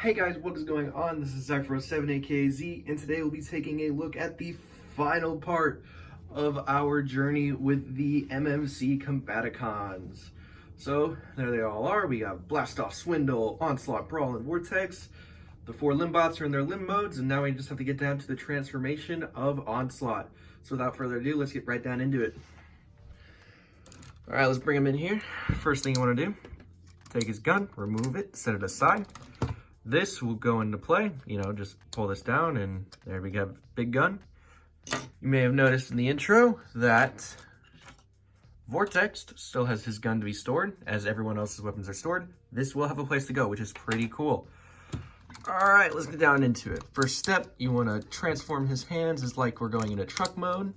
Hey guys, what is going on? This is Cypher07AKZ, and today we'll be taking a look at the final part of our journey with the MMC Combaticons. So, there they all are. We got Blast Off, Swindle, Onslaught, Brawl, and Vortex. The 4 Limbots are in their limb modes, and now we just have to get down to the transformation of Onslaught. So without further ado, let's get right down into it. Alright, let's bring him in here. First thing you want to do, take his gun, remove it, set it aside. This will go into play, just pull this down and there we go, big gun. You may have noticed in the intro that Vortex still has his gun to be stored, as everyone else's weapons are stored. This will have a place to go, which is pretty cool. All right, let's get down into it. First step, you want to transform his hands as like we're going into truck mode.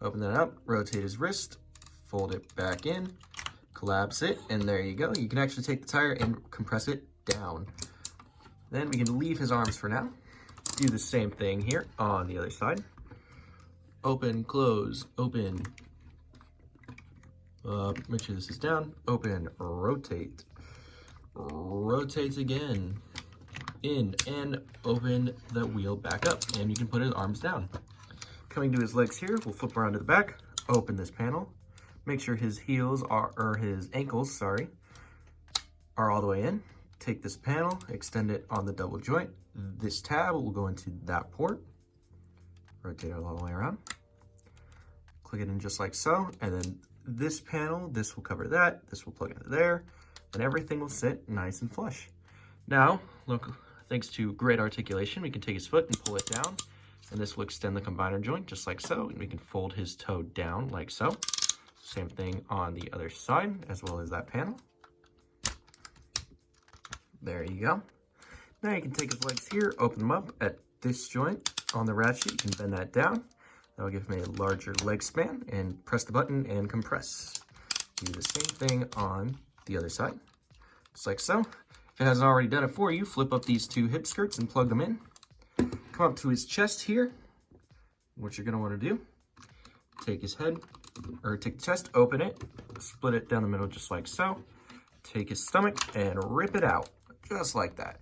Open that up, rotate his wrist, fold it back in, collapse it, and there you go. You can actually take the tire and compress it down. Then we can leave his arms for now. Do the same thing here on the other side. Open, close, open. Make sure this is down. Open, rotate. Rotate again. In and open the wheel back up. And you can put his arms down. Coming to his legs here, we'll flip around to the back. Open this panel. Make sure his heels are, or his ankles, sorry, are all the way in. Take this panel, extend it on the double joint. This tab will go into that port. Rotate it all the way around. Click it in just like so. And then this panel, this will cover that. This will plug into there. And everything will sit nice and flush. Now, look, thanks to great articulation, we can take his foot and pull it down. And this will extend the combiner joint just like so. And we can fold his toe down like so. Same thing on the other side, as well as that panel. There you go. Now you can take his legs here, open them up at this joint on the ratchet. You can bend that down. That'll give him a larger leg span, and press the button and compress. Do the same thing on the other side, just like so. If it hasn't already done it for you, flip up these 2 hip skirts and plug them in. Come up to his chest here. What you're gonna wanna do, take his head, or take the chest, open it, split it down the middle just like so. Take his stomach and rip it out. Just like that.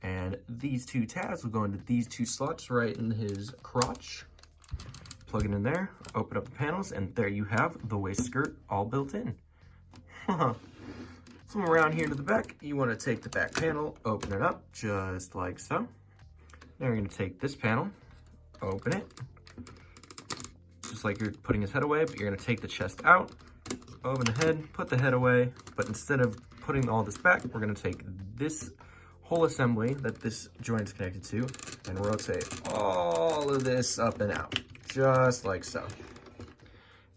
And these 2 tabs will go into these 2 slots right in his crotch. Plug it in there, open up the panels, and there you have the waist skirt all built in. From around here to the back, you want to take the back panel, open it up, just like so. Now we're going to take this panel, open it, just like you're putting his head away, but you're going to take the chest out, open the head, put the head away, but instead of putting all this back, we're going to take this whole assembly that this joint is connected to and rotate all of this up and out, just like so.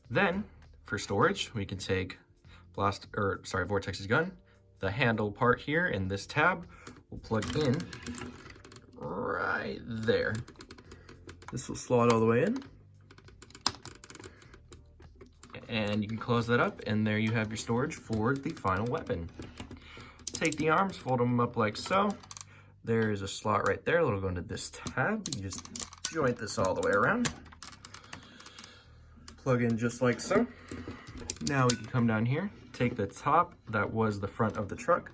Then, for storage, we can take Vortex's gun, the handle part here, and this tab will plug in right there. This will slot all the way in. And you can close that up, and there you have your storage for the final weapon. Take the arms, fold them up like so. There is a slot right there that'll go into this tab. You just joint this all the way around. Plug in just like so. Now we can come down here, take the top that was the front of the truck,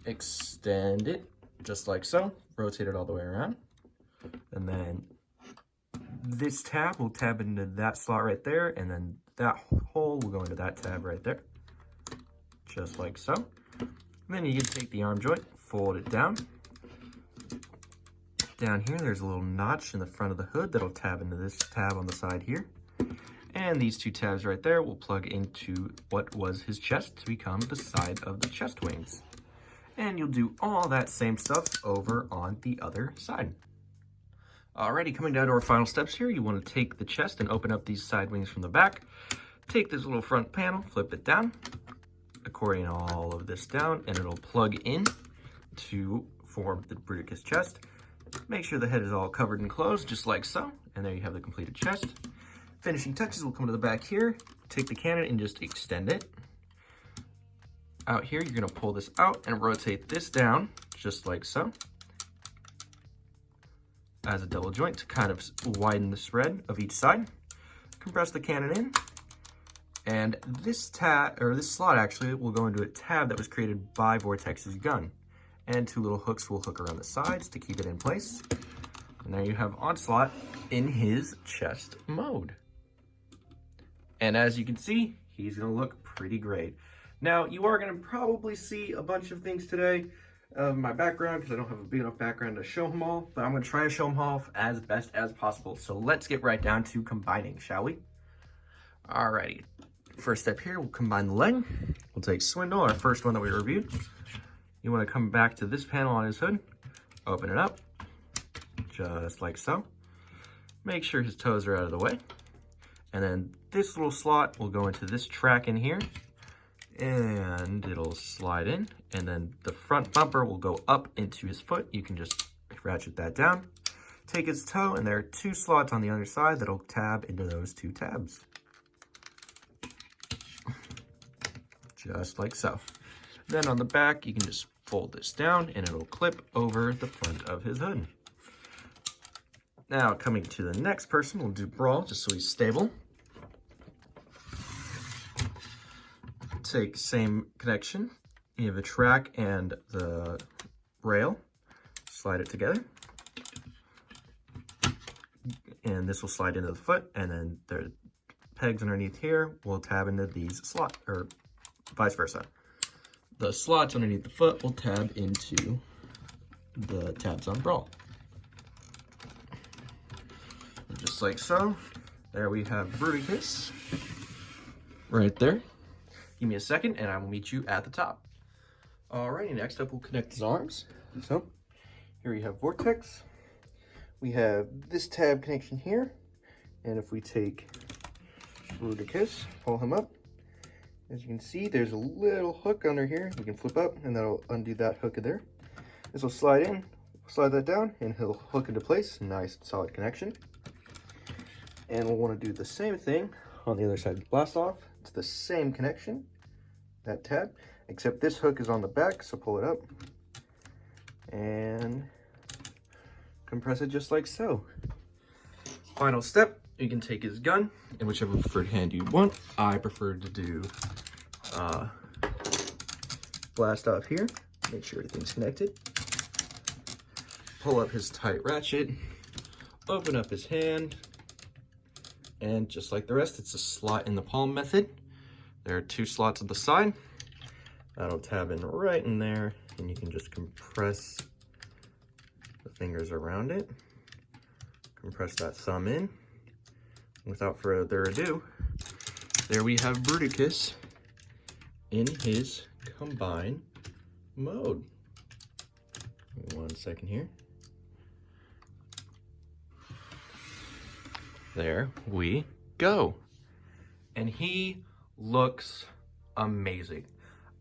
extend it just like so, rotate it all the way around, and then this tab will tab into that slot right there, and then that hole will go into that tab right there, just like so. And then you can take the arm joint, fold it down. Down here, there's a little notch in the front of the hood that'll tab into this tab on the side here. And these 2 tabs right there will plug into what was his chest to become the side of the chest wings. And you'll do all that same stuff over on the other side. Alrighty, coming down to our final steps here, you want to take the chest and open up these side wings from the back. Take this little front panel, flip it down, accordion all of this down, and it'll plug in to form the Bruticus chest. Make sure the head is all covered and closed, just like so, and there you have the completed chest. Finishing touches will come to the back here, take the cannon and just extend it. Out here, you're going to pull this out and rotate this down, just like so, as a double joint to kind of widen the spread of each side. Compress the cannon in, and this slot actually will go into a tab that was created by Vortex's gun. and 2 little hooks will hook around the sides to keep it in place. And there you have Onslaught in his chest mode. And as you can see, he's gonna look pretty great. Now, you are gonna probably see a bunch of things today of my background because I don't have a big enough background to show them all, but I'm gonna try to show them all as best as possible. So let's get right down to combining, shall we? Alrighty, first step here, we'll combine the leg. We'll take Swindle, our first one that we reviewed. You wanna come back to this panel on his hood, open it up, just like so. Make sure his toes are out of the way. And then this little slot will go into this track in here, and it'll slide in, and then the front bumper will go up into his foot. You can just ratchet that down, take his toe, and there are 2 slots on the other side that'll tab into those 2 tabs. Just like so. Then on the back, you can just fold this down, and it'll clip over the front of his hood. Now, coming to the next person, we'll do Brawl, just so he's stable. Take same connection. You have the track and the rail. Slide it together. And this will slide into the foot, and then the pegs underneath here will tab into these slots, or vice versa. The slots underneath the foot will tab into the tabs on Brawl. Just like so. There we have Bruticus right there. Give me a second and I will meet you at the top. Alrighty, next up we'll connect his arms. So here we have Vortex. We have this tab connection here. And if we take Bruticus, pull him up, as you can see, there's a little hook under here. We can flip up and that'll undo that hook in there. This will slide in, slide that down, and he'll hook into place. Nice solid connection. And we'll want to do the same thing on the other side of the blast off. It's the same connection, that tab, except this hook is on the back, so pull it up and compress it just like so. Final step, you can take his gun in whichever preferred hand you want. I prefer to do blast off here, make sure everything's connected. Pull up his tight ratchet, open up his hand, and just like the rest, it's a slot in the palm method. There are 2 slots at the side. That'll tab in right in there, and you can just compress the fingers around it. Compress that thumb in. Without further ado, there we have Bruticus in his combine mode. Give me 1 second here. There we go. And he looks amazing.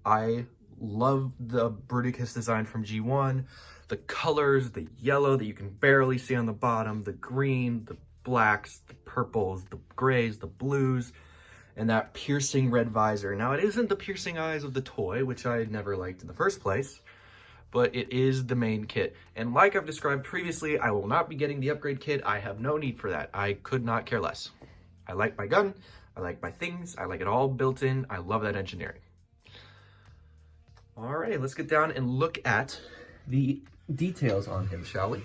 I love the Bruticus design from G1. The colors, the yellow that you can barely see on the bottom, the green, the blacks, the purples, the grays, the blues, and that piercing red visor. Now, it isn't the piercing eyes of the toy, which I never liked in the first place, but it is the main kit. And like I've described previously, I will not be getting the upgrade kit. I have no need for that. I could not care less. I like my gun, I like my things, I like it all built in. I love that engineering. All right, let's get down and look at the details on him, shall we?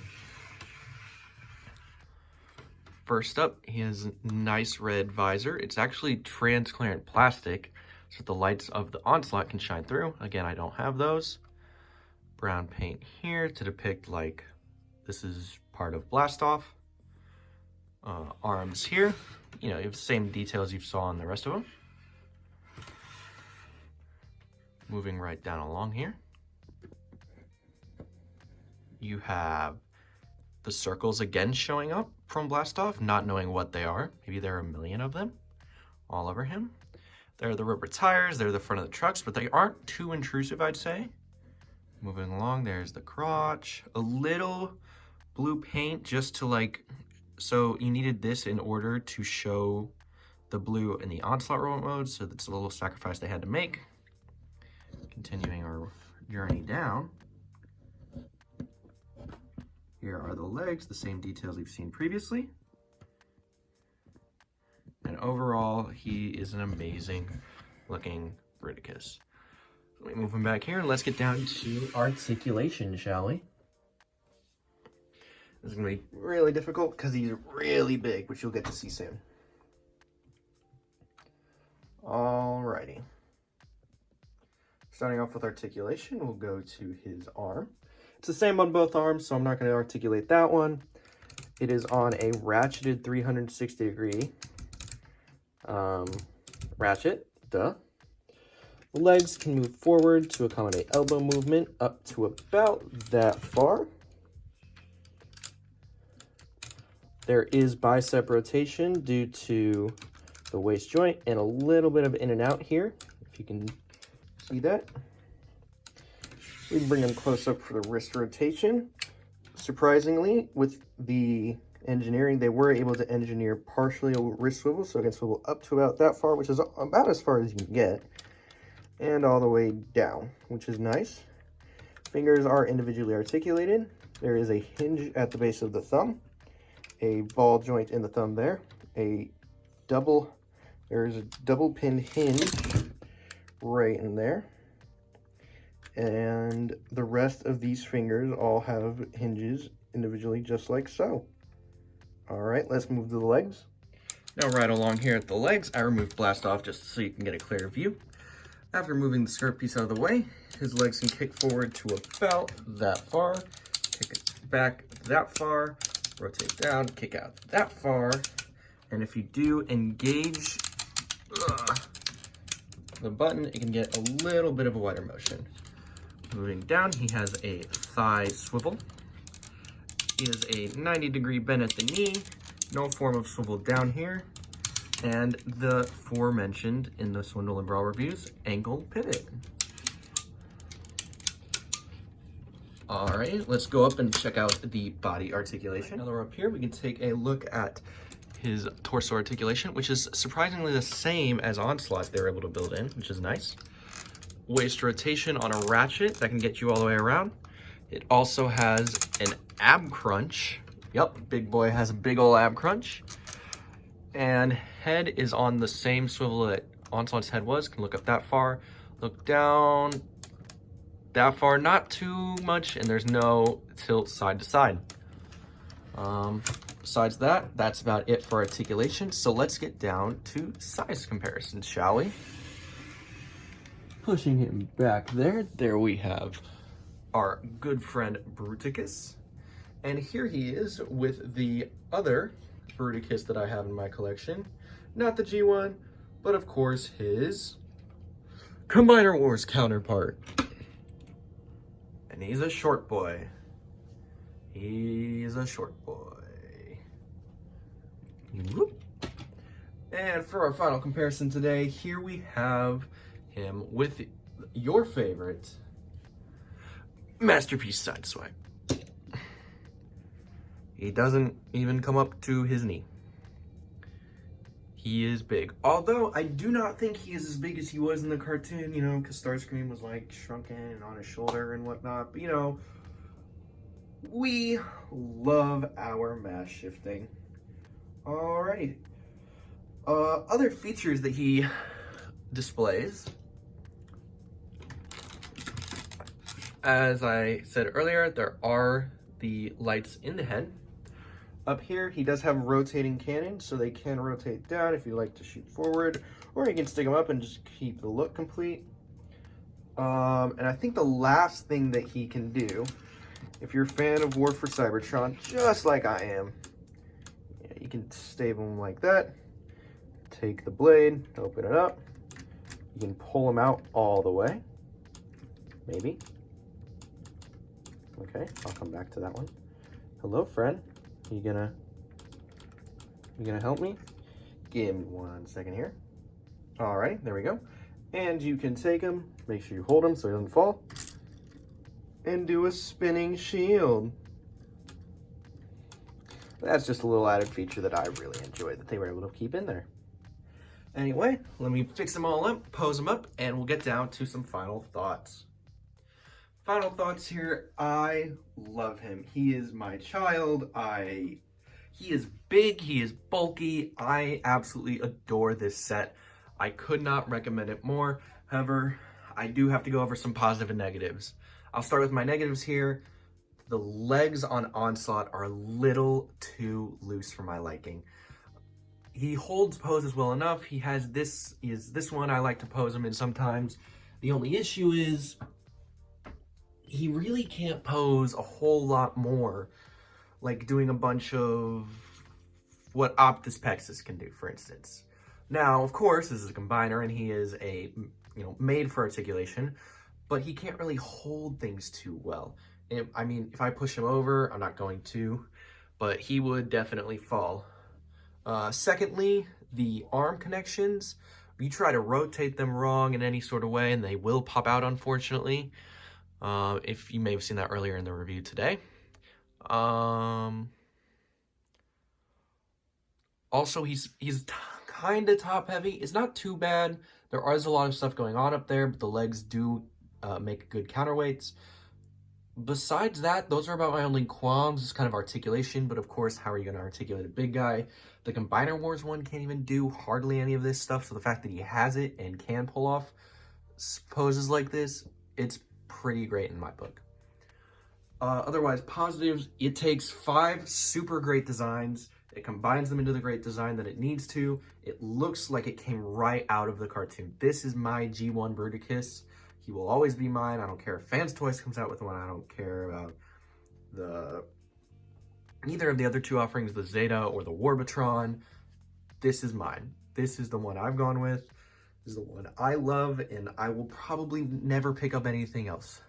First up, he has a nice red visor. It's actually transparent plastic, so the lights of the Onslaught can shine through. Again, I don't have those. Brown paint here to depict like this is part of blast off. Arms here, you know, you have the same details you saw on the rest of them. Moving right down along here, you have the circles again showing up from blast off, not knowing what they are. Maybe there are a million of them all over him. They're the rubber tires, they're the front of the trucks, but they aren't too intrusive, I'd say. Moving along, there's the crotch, a little blue paint just to like, so you needed this in order to show the blue in the Onslaught remote mode, so that's a little sacrifice they had to make. Continuing our journey down, here are the legs, the same details we've seen previously. And overall, he is an amazing looking Bruticus. Let me move him back here and let's get down to articulation, shall we? This is going to be really difficult because he's really big, which you'll get to see soon. Alrighty. Starting off with articulation, we'll go to his arm. It's the same on both arms, so I'm not going to articulate that one. It is on a ratcheted 360-degree ratchet, duh. The legs can move forward to accommodate elbow movement up to about that far. There is bicep rotation due to the waist joint and a little bit of in and out here, if you can see that. We can bring them close up for the wrist rotation. Surprisingly, with the engineering, they were able to engineer partially a wrist swivel, so it can swivel up to about that far, which is about as far as you can get, and all the way down, which is nice. Fingers are individually articulated. There is a hinge at the base of the thumb, a ball joint in the thumb there, there's a double pin hinge right in there, and the rest of these fingers all have hinges individually, just like so. All right, let's move to the legs. Now right along here at the legs, I removed blast off just so you can get a clear view. After moving the skirt piece out of the way, his legs can kick forward to about that far, kick it back that far, rotate down, kick out that far, and if you do engage the button, it can get a little bit of a wider motion. Moving down, he has a thigh swivel. He has a 90-degree bend at the knee, no form of swivel down here, and the aforementioned in the Swindle and Brawl reviews, ankle pivot. All right, let's go up and check out the body articulation. Now that we're up here, we can take a look at his torso articulation, which is surprisingly the same as Onslaught they were able to build in, which is nice. Waist rotation on a ratchet that can get you all the way around. It also has an ab crunch. Yep, big boy has a big old ab crunch. And head is on the same swivel that Onslaught's head was. Can look up that far, look down that far, not too much, and there's no tilt side to side. Besides that, that's about it for articulation. So let's get down to size comparisons, shall we? Pushing him back there we have our good friend Bruticus. And here he is with the other Bruticus that I have in my collection. Not the G1, but of course his Combiner Wars counterpart. And he's a short boy. He's a short boy. Whoop. And for our final comparison today, here we have him with your favorite Masterpiece Sideswipe. He doesn't even come up to his knee. He is big. Although I do not think he is as big as he was in the cartoon, you know, because Starscream was like shrunken and on his shoulder and whatnot. But you know, we love our mass shifting. Alrighty. Other features that he displays. As I said earlier, there are the lights in the head. Up here, he does have a rotating cannon, so they can rotate down if you like to shoot forward, or you can stick them up and just keep the look complete. And I think the last thing that he can do, if you're a fan of War for Cybertron, just like I am, you can stable them like that, take the blade, open it up, you can pull them out all the way, maybe. Okay, I'll come back to that one. Hello, friend. You gonna help me? Give me 1 second here. All right, there we go. And you can take him, make sure you hold him so he doesn't fall, and do a spinning shield. That's just a little added feature that I really enjoyed that they were able to keep in there. Anyway, let me fix them all up, pose them up, and we'll get down to some final thoughts. Final thoughts here. I love him. He is my child. He is big. He is bulky. I absolutely adore this set. I could not recommend it more. However, I do have to go over some positive and negatives. I'll start with my negatives here. The legs on Onslaught are a little too loose for my liking. He holds poses well enough. He has this one I like to pose him in sometimes. The only issue is he really can't pose a whole lot more, like doing a bunch of what Optus Pexus can do, for instance. Now, of course, this is a combiner and he is made for articulation, but he can't really hold things too well. I mean, if I push him over, I'm not going to, but he would definitely fall. Secondly, the arm connections, you try to rotate them wrong in any sort of way and they will pop out, unfortunately. If you may have seen that earlier in the review today. Also, he's kind of top heavy. It's not too bad. There is a lot of stuff going on up there, but the legs do make good counterweights. Besides that, those are about my only qualms. It's kind of articulation, but of course, how are you going to articulate a big guy? The Combiner Wars one can't even do hardly any of this stuff, so the fact that he has it and can pull off poses like this, it's pretty great in my book. Otherwise, positives, it takes 5 super great designs. It combines them into the great design that it needs to. It looks like it came right out of the cartoon. This is my G1 Bruticus. He will always be mine. I don't care if Fans Toys comes out with one. I don't care about either of the other 2 offerings, the Zeta or the Warbatron. This is mine. This is the one I've gone with. This is the one I love, and I will probably never pick up anything else.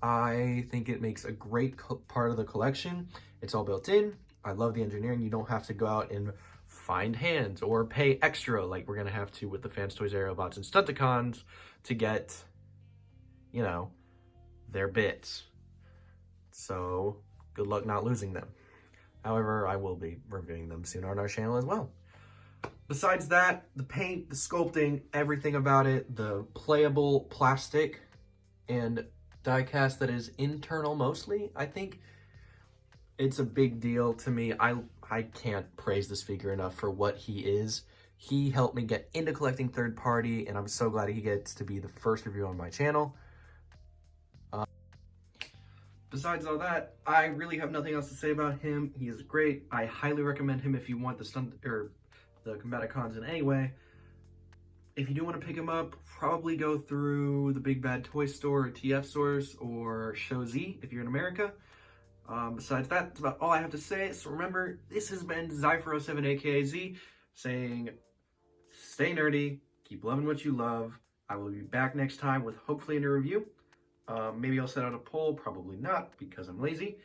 I think it makes a great part of the collection. It's all built in. I love the engineering. You don't have to go out and find hands or pay extra like we're going to have to with the Fans Toys Aerobots and Stunticons to get, their bits. So good luck not losing them. However, I will be reviewing them soon on our channel as well. Besides that, the paint, the sculpting, everything about it, the playable plastic and die-cast that is internal mostly, I think it's a big deal to me. I can't praise this figure enough for what he is. He helped me get into collecting third party, and I'm so glad he gets to be the first review on my channel. Besides all that, I really have nothing else to say about him. He is great. I highly recommend him if you want the Combaticons in any way. If you do want to pick him up, probably go through the Big Bad Toy Store or TF Source or Show Z if you're in America. Besides that, that's about all I have to say. So remember, this has been Zypher07 aka Z saying, stay nerdy, keep loving what you love. I will be back next time with hopefully a new review. Maybe I'll set out a poll, probably not because I'm lazy.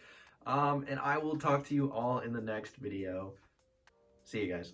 And I will talk to you all in the next video. See you guys.